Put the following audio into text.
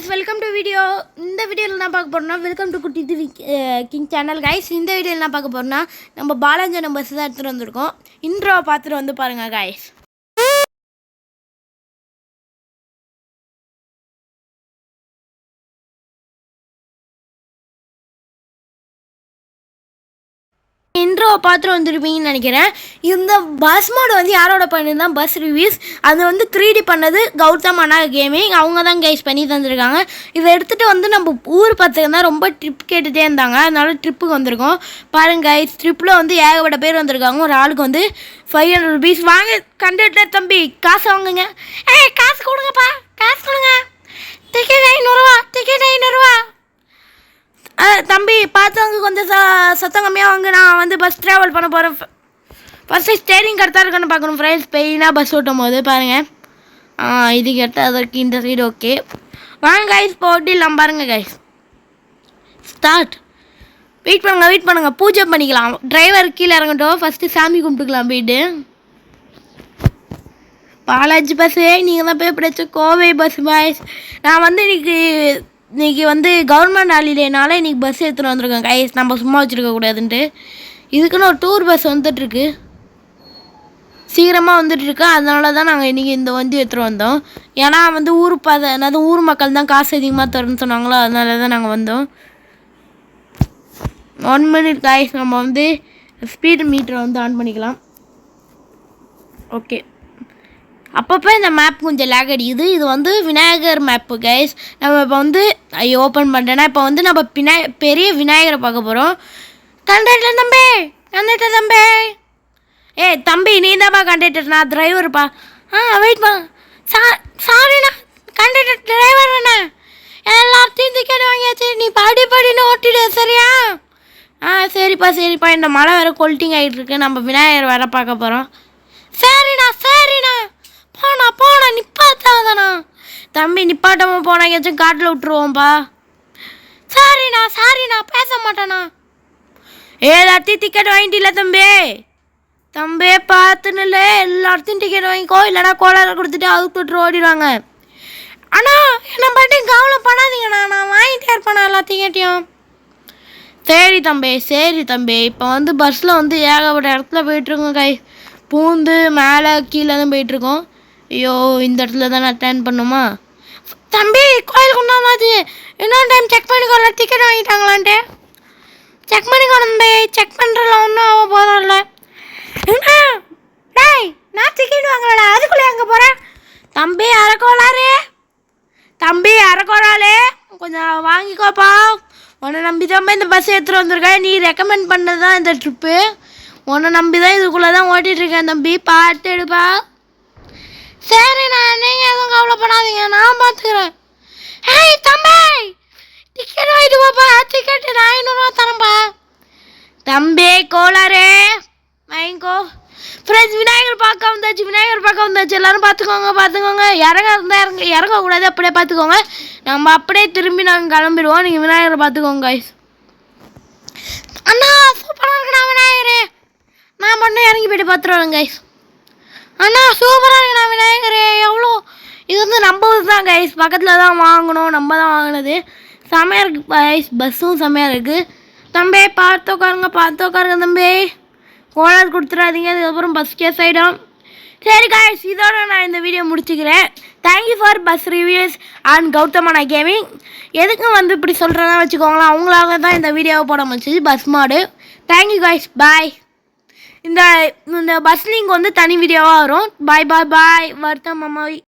guys, welcome to video. இந்த வீடியோல நான் பார்க்க போறேன்னா வெல்கம் டு குட்டி டிவி கிங் சேனல் guys. இந்த வீடியோல நான் பார்க்க போறேன்னா நம்ம பாலாஜி பஸ் தான் எடுத்துட்டு வந்திருக்கோம். இன்ட்ரோ பார்த்துட்டு வந்து பாருங்க guys. இன்ட்ரோ பார்த்துட்டு வந்துருப்பீங்கன்னு நினைக்கிறேன். இந்த பஸ் மோடு வந்து யாரோட பண்ணியிருந்தா பஸ் ரிவ்யூஸ் அது வந்து 3D பண்ணது கௌதம் அண்ணா கேமிங். அவங்க தான் கைஸ் பண்ணி தந்துருக்காங்க. இதை எடுத்துகிட்டு வந்து நம்ம ஊர் பார்த்துக்கு தான் ரொம்ப ட்ரிப் கேட்டுகிட்டே இருந்தாங்க. அதனால ட்ரிப்புக்கு வந்திருக்கோம். பாருங்க கைஸ், ட்ரிப்பில் வந்து ஏகப்பட்ட பேர் வந்திருக்காங்க. ஒரு ஆளுக்கு வந்து 500 rupees. வாங்க கண்டக்டர் தம்பி, காசு வாங்குங்க. காசு கொடுங்கப்பா, காசு கொடுங்க. டிக்கெட் 500 ரூபா, டிக்கெட் 500 ரூபா. தம்பி பார்த்தவங்க கொஞ்சம் சத்தம் கம்மியாக வாங்க. நான் வந்து பஸ் ட்ராவல் பண்ண போகிறேன். ஃபஸ்ட்டு ஸ்டேரிங் கரெக்டாக இருக்கான்னு பார்க்கணும் ஃப்ரெண்ட்ஸ். பெயினாக பஸ் ஓட்டும் போது பாருங்கள். இது கரெக்டாக அதற்கு இந்த சைடு ஓகே. வாங்க கைஸ் போட்டிடலாம். பாருங்கள் கைஸ், ஸ்டார்ட். வெயிட் பண்ணுங்கள் பூஜை பண்ணிக்கலாம். டிரைவர் கீழே இறங்கட்டும். ஃபஸ்ட்டு சாமி கும்பிட்டுக்கலாம் போயிட்டு. பாலாஜி பஸ்ஸு நீங்கள் தான் போய் பிடிச்ச கோவை பஸ் பாய்ஸ். நான் வந்து இன்றைக்கி வந்து கவர்மெண்ட் ஹாலிடேனால இன்றைக்கி பஸ் எடுத்துகிட்டு வந்திருக்கோம் கைஸ். நம்ம சும்மா வச்சுருக்கக்கூடாதுன்ட்டு இதுக்குன்னு ஒரு டூர் பஸ் வந்துட்டுருக்கு. சீக்கிரமாக வந்துட்டுருக்கு. அதனால தான் நாங்கள் இன்றைக்கி இந்த வண்டி எடுத்துகிட்டு வந்தோம். ஏன்னா வந்து ஊர் மக்கள் தான் காசு அதிகமாக தருன்னு சொன்னாங்களோ, அதனால தான் நாங்கள் வந்தோம். 1 minute கைஸ், நம்ம வந்து ஸ்பீட் மீட்டரை வந்து ஆன் பண்ணிக்கலாம். ஓகே, அப்பப்போ இந்த மேப் கொஞ்சம் லேக் அடிக்குது. இது வந்து விநாயகர் மேப்பு கைஸ். நம்ம இப்போ வந்து ஓப்பன் பண்ணுறேன்னா இப்போ வந்து நம்ம பெரிய விநாயகரை பார்க்க போகிறோம். கண்டக்டர் தம்பி, தம்பி நீ தான்ப்பா கண்டக்டர், நான் டிரைவருப்பா. வெயிட் சாரிண்ணா, கண்டக்டர் டிரைவர் அண்ணா. எல்லாத்தையும் டிக்கெட் வாங்கியாச்சு. நீ படின்னு ஓட்டிடு சரியா? சரிப்பா. இந்த மழை வேறு கொல்ட்டிங் ஆகிட்டு இருக்கு. நம்ம விநாயகர் வேற பார்க்க போகிறோம். சரிண்ணா போனா நிப்பாத்தாதானா தம்பி. நிப்பாட்டாமல் போனாங்கச்சும் காட்டில் விட்டுருவோம்ப்பா. சாரிண்ணா பேச மாட்டேண்ணா. எல்லாத்தையும் டிக்கெட் வாங்கிட்டில்ல தம்பி பார்த்துன்னு இல்லை. எல்லாத்தையும் டிக்கெட் வாங்கிக்கோ, இல்லைனா கோளாறு கொடுத்துட்டு அவுத்து விட்டு ஓடிடுவாங்க. அண்ணா என்ன பாட்டி கவலை பண்ணாதீங்கண்ணா, நான் வாங்கிட்டே இருப்பேண்ணா எல்லா டிக்கெட்டையும். சரி தம்பி. இப்போ வந்து பஸ்ஸில் வந்து ஏகப்பட்ட இடத்துல போயிட்டுருக்கோம் கை. பூந்து மேலே கீழே தான் போயிட்டுருக்கோம். ஐயோ, இந்த இடத்துல தான் நான் டர்ன் பண்ணுமா? தம்பி கோயில் கொண்டாந்தாச்சு. இன்னொரு டைம் செக் பண்ணிக்கோல, டிக்கெட் வாங்கிட்டாங்களான்ட்டு செக் பண்ணிக்கோ தம்பி. செக் பண்ணுறல ஒன்றும் ஆக போகிறோம்ல. டேய், நான் டிக்கெட் வாங்கலடா, அதுக்குள்ளே எங்கே போகிறேன்? தம்பி அரைக்கோளாலே கொஞ்சம் வாங்கிக்கோப்பா. உன்னை நம்பி தான் இந்த பஸ் எடுத்துகிட்டு வந்திருக்கேன். நீ ரெக்கமெண்ட் பண்ணது தான் இந்த ட்ரிப்பு. உன்னை நம்பி தான் இதுக்குள்ளே தான் ஓட்டிகிட்ருக்கேன் தம்பி. பார்த்து எடுப்பா. சரிண்ணா, நீங்கள் எதுவும் கவலைப்படாதீங்க, நான் பார்த்துக்கிறேன். தம்பி டிக்கெட் வாங்கிட்டு போப்பா. டிக்கெட்டு 500 ரூபா தரேன்ப்பா. தம்பி கோளாறு வாங்கிக்கோ. ஃப்ரெண்ட்ஸ், விநாயகர் பார்க்க வந்தாச்சு. எல்லோரும் பார்த்துக்கோங்க. இறங்கக்கூடாது, அப்படியே பார்த்துக்கோங்க. நம்ம அப்படியே திரும்பி நாங்கள் கிளம்பிடுவோம். நீங்கள் விநாயகரை பார்த்துக்கோங்க கைஸ். அண்ணா சூப்பராக இருக்குண்ணா விநாயகரே. நான் மட்டும் இறங்கி போய்ட்டு பார்த்துருவேன் கைஸ். அண்ணா சூப்பராக இருக்குண்ணா விநாயகரே. எவ்வளோ இது வந்து நம்ம தான் கைஸ், பக்கத்தில் தான் வாங்கணும். நம்ம தான் வாங்கினது. செம்மையாக இருக்குது கைஸ். பஸ்ஸும் செம்மையாக இருக்குது. தம்பி பார்த்து உட்காருங்க தம்பி. கோளாறு கொடுத்துடாதீங்க, அதுக்கப்புறம் பஸ் கேஸ் ஆகிடும். சரி கைஸ், இதோட நான் இந்த வீடியோ முடிச்சுக்கிறேன். Thank you for bus reviews and Gautham anna gaming. எதுக்கும் வந்து இப்படி சொல்கிறதா வச்சுக்கோங்களேன். அவங்களாக தான் இந்த வீடியோவை போட முடிச்சிச்சு பஸ் மாடு. தேங்க்யூ கைஸ், பாய். இந்த பஸ் லிங்க் வந்து தனி வீடியோவாக வரும். பாய் வருத்தம் அம்மாவி.